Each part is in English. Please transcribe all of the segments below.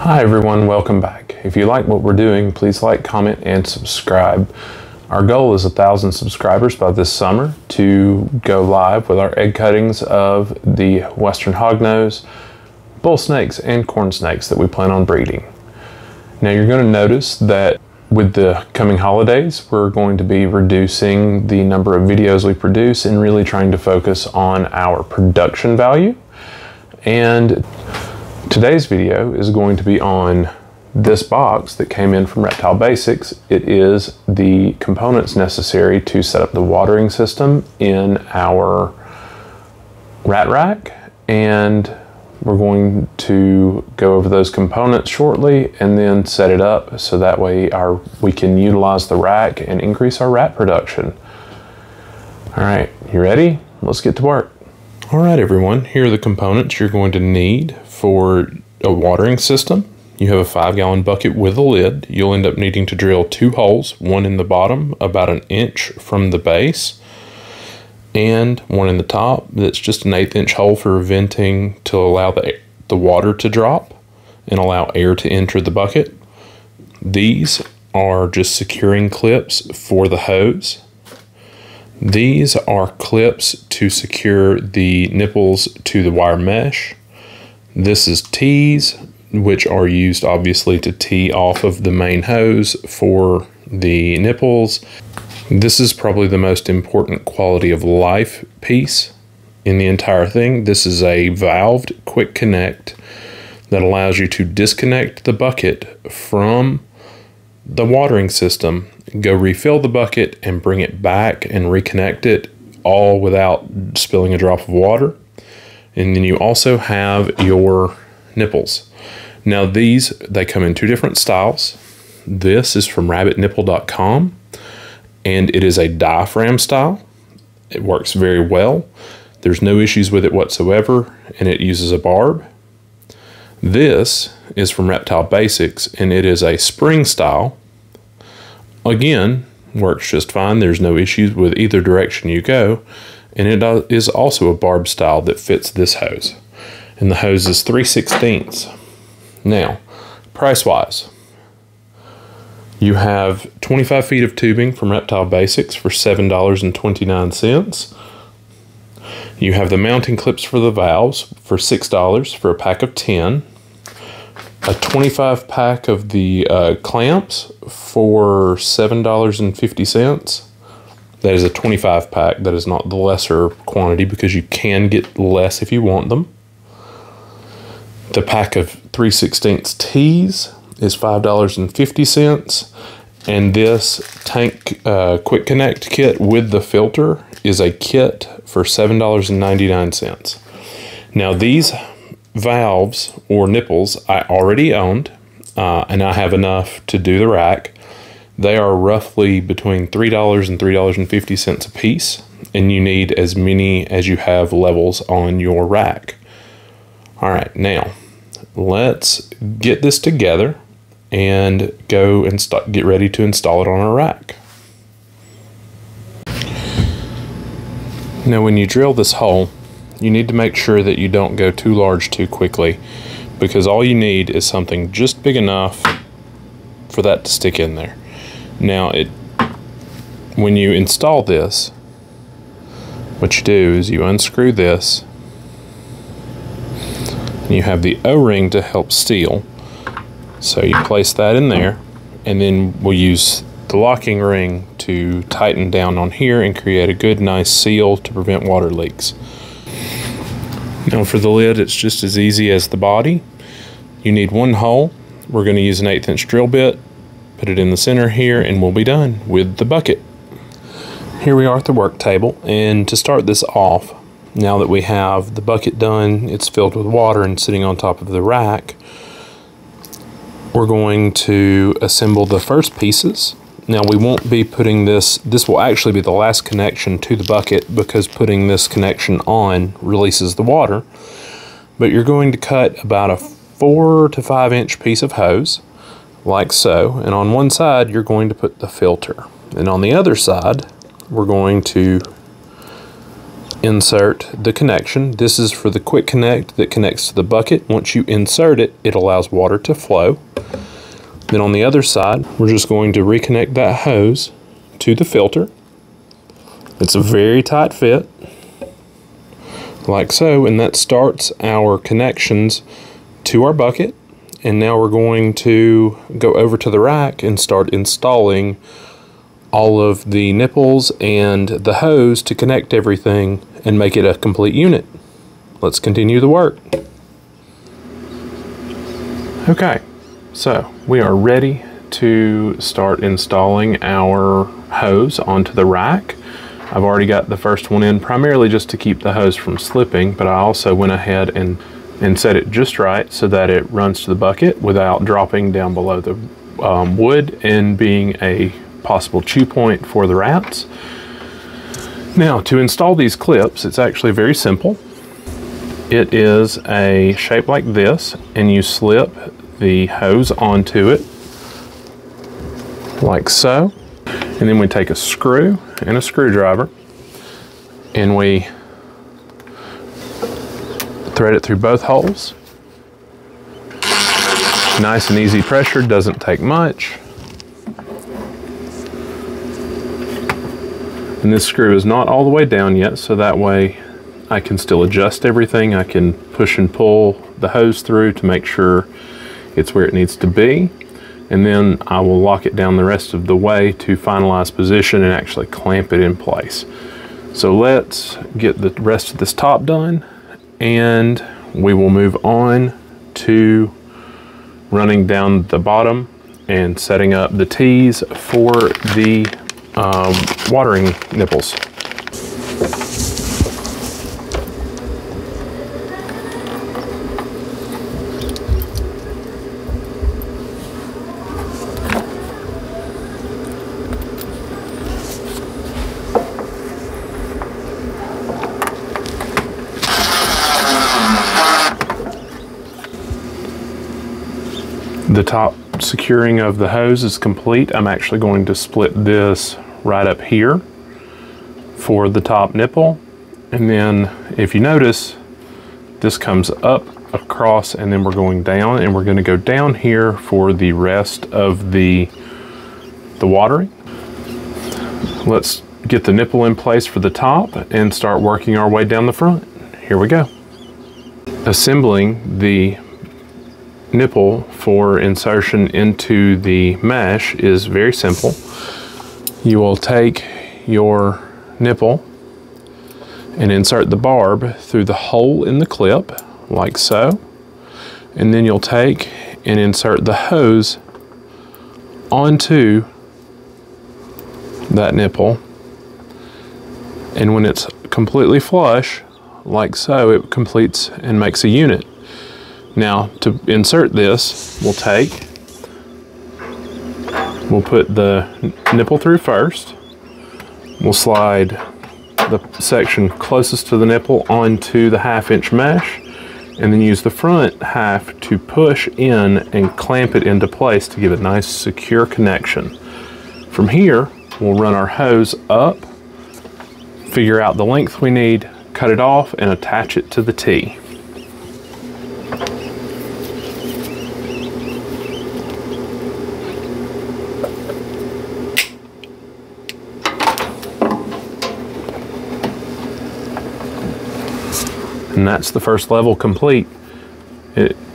Hi everyone, welcome back. If you like what we're doing, please like, comment, and subscribe. Our goal is 1,000 subscribers by this summer to go live with our egg cuttings of the Western hognose, bull snakes, and corn snakes that we plan on breeding. Now you're going to notice that with the coming holidays, we're going to be reducing the number of videos we produce and really trying to focus on our production value. And today's video is going to be on this box that came in from Reptile Basics. It is the components necessary to set up the watering system in our rat rack, and we're going to go over those components shortly and then set it up so that way we can utilize the rack and increase our rat production. All right, you ready? Let's get to work. All right, everyone, here are the components you're going to need for a watering system. You have a 5-gallon bucket with a lid. You'll end up needing to drill 2 holes, one in the bottom about 1 inch from the base, and one in the top that's just an 1/8 inch hole for venting to allow the water to drop and allow air to enter the bucket. These are just securing clips for the hose. These are clips to secure the nipples to the wire mesh. This is tees, which are used obviously to tee off of the main hose for the nipples. This is probably the most important quality of life piece in the entire thing. This is a valved quick connect that allows you to disconnect the bucket from the watering system, go refill the bucket and bring it back and reconnect it, all without spilling a drop of water. And then you also have your nipples. Now they come in 2 different styles. This is from rabbitnipple.com and it is a diaphragm style. It works very well. There's no issues with it whatsoever, and it uses a barb. This is from Reptile Basics and it is a spring style. Again, works just fine. There's no issues with either direction you go. And it is also a barb style that fits this hose. And the hose is 3/16. Now, price-wise, you have 25 feet of tubing from Reptile Basics for $7.29. You have the mounting clips for the valves for $6 for a pack of 10. A 25 pack of the clamps for $7.50. That is a 25 pack. That is not the lesser quantity because you can get less if you want them. The pack of 3/16 tees is $5.50. And this tank quick connect kit with the filter is a kit for $7.99. Now these valves or nipples I already owned, and I have enough to do the rack. They are roughly between $3 and $3.50 a piece, and you need as many as you have levels on your rack. All right, now let's get this together and go and get ready to install it on our rack. Now when you drill this hole, you need to make sure that you don't go too large too quickly, because all you need is something just big enough for that to stick in there. Now when you install this, what you do is you unscrew this, and you have the O-ring to help seal. So you place that in there, and then we'll use the locking ring to tighten down on here and create a good nice seal to prevent water leaks. Now for the lid, it's just as easy as the body. You need 1 hole. We're going to use an 1/8 inch drill bit, put it in the center here, and we'll be done with the bucket. Here we are at the work table, and to start this off, now that we have the bucket done, it's filled with water and sitting on top of the rack, we're going to assemble the first pieces. Now we won't be putting this will actually be the last connection to the bucket because putting this connection on releases the water. But you're going to cut about a 4 to 5 inch piece of hose, like so, and on one side you're going to put the filter. And on the other side, we're going to insert the connection. This is for the quick connect that connects to the bucket. Once you insert it, it allows water to flow. Then on the other side, we're just going to reconnect that hose to the filter. It's a very tight fit, like so, and that starts our connections to our bucket. And now we're going to go over to the rack and start installing all of the nipples and the hose to connect everything and make it a complete unit. Let's continue the work. Okay, so we are ready to start installing our hose onto the rack. I've already got the first one in, primarily just to keep the hose from slipping, but I also went ahead and set it just right so that it runs to the bucket without dropping down below the wood and being a possible chew point for the rats. Now, to install these clips, it's actually very simple. It is a shape like this, and you slip the hose onto it like so, and then we take a screw and a screwdriver and we thread it through both holes. Nice and easy pressure, doesn't take much. And this screw is not all the way down yet, so that way I can still adjust everything. I can push and pull the hose through to make sure it's where it needs to be. And then I will lock it down the rest of the way to finalize position and actually clamp it in place. So let's get the rest of this top done, and we will move on to running down the bottom and setting up the tees for the watering nipples. The top securing of the hose is complete. I'm actually going to split this right up here for the top nipple. And then if you notice, this comes up across and then we're going down, and we're going to go down here for the rest of the watering. Let's get the nipple in place for the top and start working our way down the front. Here we go. Assembling the nipple for insertion into the mesh is very simple. You will take your nipple and insert the barb through the hole in the clip like so, and then you'll take and insert the hose onto that nipple, and when it's completely flush like so, it completes and makes a unit. Now, to insert this, we'll put the nipple through first. We'll slide the section closest to the nipple onto the 1/2-inch mesh, and then use the front half to push in and clamp it into place to give it a nice secure connection. From here, we'll run our hose up, figure out the length we need, cut it off, and attach it to the tee. And that's the first level complete.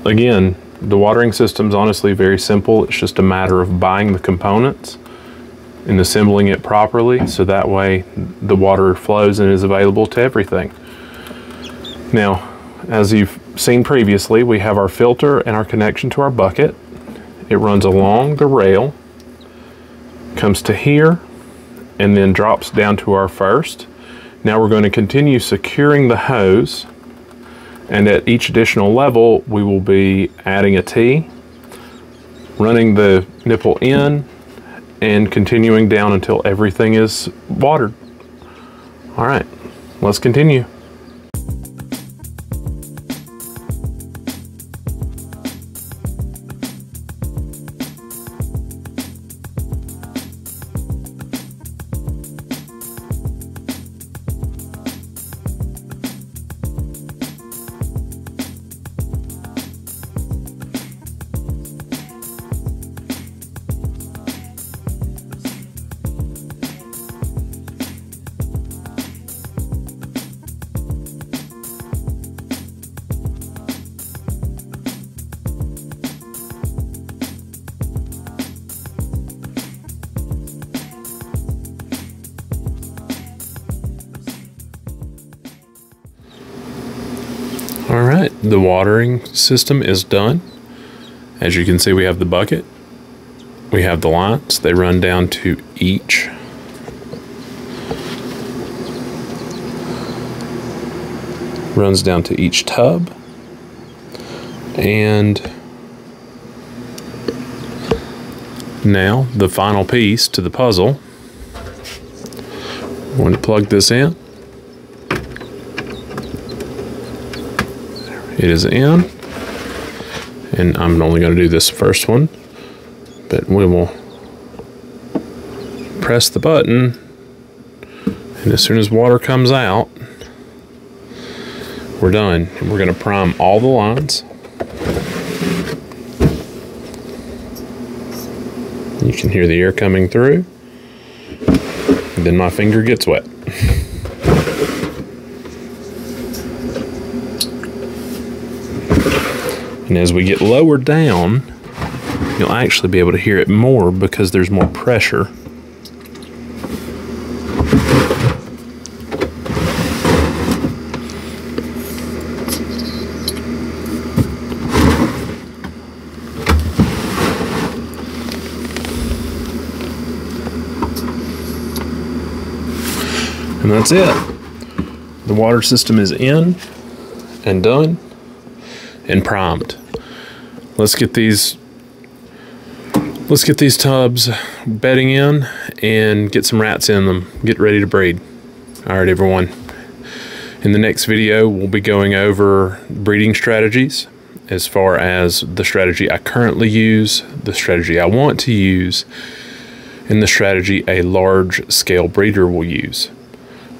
Again, the watering system's honestly very simple. It's just a matter of buying the components and assembling it properly, so that way the water flows and is available to everything. Now, as you've seen previously, we have our filter and our connection to our bucket. It runs along the rail, comes to here, and then drops down to our first. Now we're going to continue securing the hose, and at each additional level we will be adding a tee, running the nipple in, and continuing down until everything is watered. All right, let's continue. The watering system is done. As you can see, we have the bucket. We have the lines. They run down to each tub. And now the final piece to the puzzle. I'm going to plug this in. It is in. And I'm only going to do this first one. But we will press the button. And as soon as water comes out, we're done. And we're going to prime all the lines. You can hear the air coming through. And then my finger gets wet. And as we get lower down, you'll actually be able to hear it more because there's more pressure. And that's it. The water system is in and done and primed. Let's get these tubs bedding in and get some rats in them. Get ready to breed. All right, everyone. In the next video, we'll be going over breeding strategies as far as the strategy I currently use, the strategy I want to use, and the strategy a large-scale breeder will use.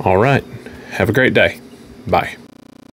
All right. Have a great day. Bye.